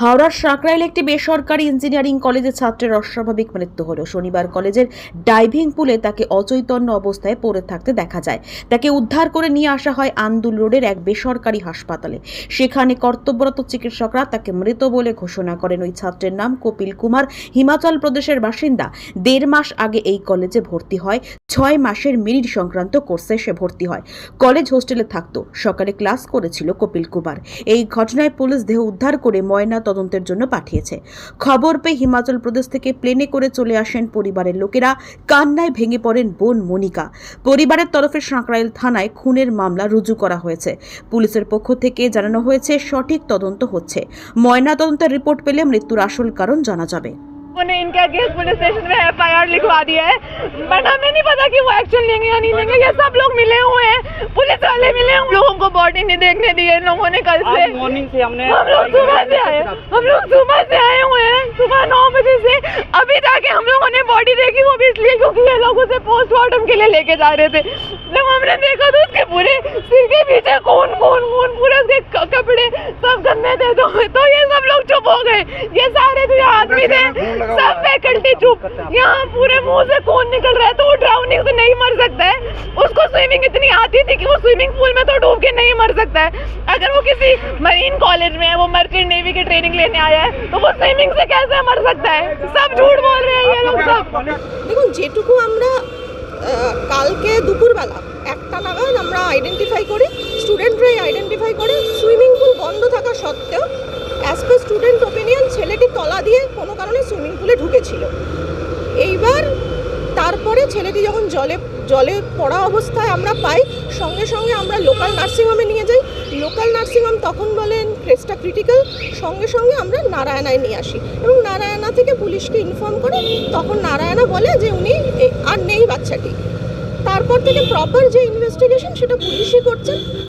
হাওড়ার সাঁকরাইলে একটি বেসরকারি ইঞ্জিনিয়ারিং কলেজের ছাত্রের অস্বাভাবিক মৃত্যু হলো। শনিবার কলেজের ডাইভিং পুলে তাকে অচৈতন্য অবস্থায় পড়ে থাকতে দেখা যায়। তাকে উদ্ধার করে নিয়ে আসা হয় আন্দুল রোডের এক বেসরকারি হাসপাতালে। সেখানে কর্তব্যরত চিকিৎসকরা তাকে মৃত বলে ঘোষণা করেন। ওই ছাত্রের নাম কপিল কুমার, হিমাচল প্রদেশের বাসিন্দা। 1.5 মাস আগে এই কলেজে ভর্তি হয়। 6 মাসের মিনিট সংক্রান্ত কোর্সে সে ভর্তি হয়। কলেজ হোস্টেলে থাকতো। সকালে ক্লাস করেছিল কপিল কুমার। এই ঘটনায় পুলিশ দেহ উদ্ধার করে ময়না তদন্তের জন্য পাঠিয়েছে। খবর পেয়ে হিমাচল প্রদেশ থেকে প্লেনে করে চলে আসেন পরিবারের লোকেরা। কান্নায় ভেঙে পড়েন বোন মনিকা। পরিবারের তরফে সাঁকরাইল থানায় খুনের মামলা রুজু করা হয়েছে। পুলিশের পক্ষ থেকে জানানো হয়েছে সঠিক তদন্ত হচ্ছে। ময়না তদন্তের রিপোর্ট পেলে মৃত্যুর আসল কারণ জানা যাবে। उन्होंने इनके अगेंस्ट पुलिस स्टेशन में एफआईआर लिखवा दिया है, बट हमें नहीं पता कि वो एक्शन लेंगे या नहीं लेंगे। ये सब लोग मिले हुए हैं, पुलिस वाले मिले, हम लोगों को बॉडी नहीं देखने दी है इन लोगों ने। कल से मॉर्निंग से हमने हम लोग सुबह से आए हुए हैं, सुबह 9 बजे से अभी जाके हम लोगों ने बॉडी देखी, वो भी इसलिए क्योंकि ये लोग उसे पोस्टमार्टम के लिए लेके जा रहे थे। जब हमने देखा तो उसके पूरे सिर के पीछे खून पूरे उसके कपड़े सब गंदे थे। तो ये सब लोग चुप हो गए। ये सारे जो आदमी थे सब फैकल्टी चुप। यहाँ पूरे मुंह से खून निकल रहा है, तो वो ड्राउनिंग से नहीं मर सकता है। उसको स्विमिंग इतनी आती थी कि वो स्विमिंग पूल में तो डूब के नहीं मर सकता है। अगर वो किसी मरीन कॉलेज में है, वो मर्चेंट नेवी की ट्रेनिंग लेने आया है, तो वो स्विमिंग से कैसे मर सकता है? सब झूठ बोल रहे हैं ये लोग सब। দেখুন, যেটুকু আমরা কালকে দুপুরবেলা 1টা নাগাদ আমরা আইডেন্টিফাই করি, স্টুডেন্টরাই আইডেন্টিফাই করে সুইমিং পুল বন্ধ থাকা সত্ত্বেও অ্যাজ পার স্টুডেন্ট ওপিনিয়ন ছেলেটি তলা দিয়ে কোনো কারণে সুইমিং পুলে ঢুকেছিল। এইবার তারপরে ছেলেটি যখন জলে পড়া অবস্থায় আমরা পাই, সঙ্গে সঙ্গে আমরা লোকাল নার্সিংহোমে নিয়ে যাই। লোকাল নার্সিংহোম তখন বলেন কেসটা ক্রিটিক্যাল, সঙ্গে সঙ্গে আমরা নারায়ণায় নিয়ে আসি এবং নারায়ণা থেকে পুলিশকে ইনফর্ম করে। তখন নারায়ণা বলে যে উনি আর নেই বাচ্চাটি। তারপর থেকে প্রপার যে ইনভেস্টিগেশন সেটা পুলিশই করছেন।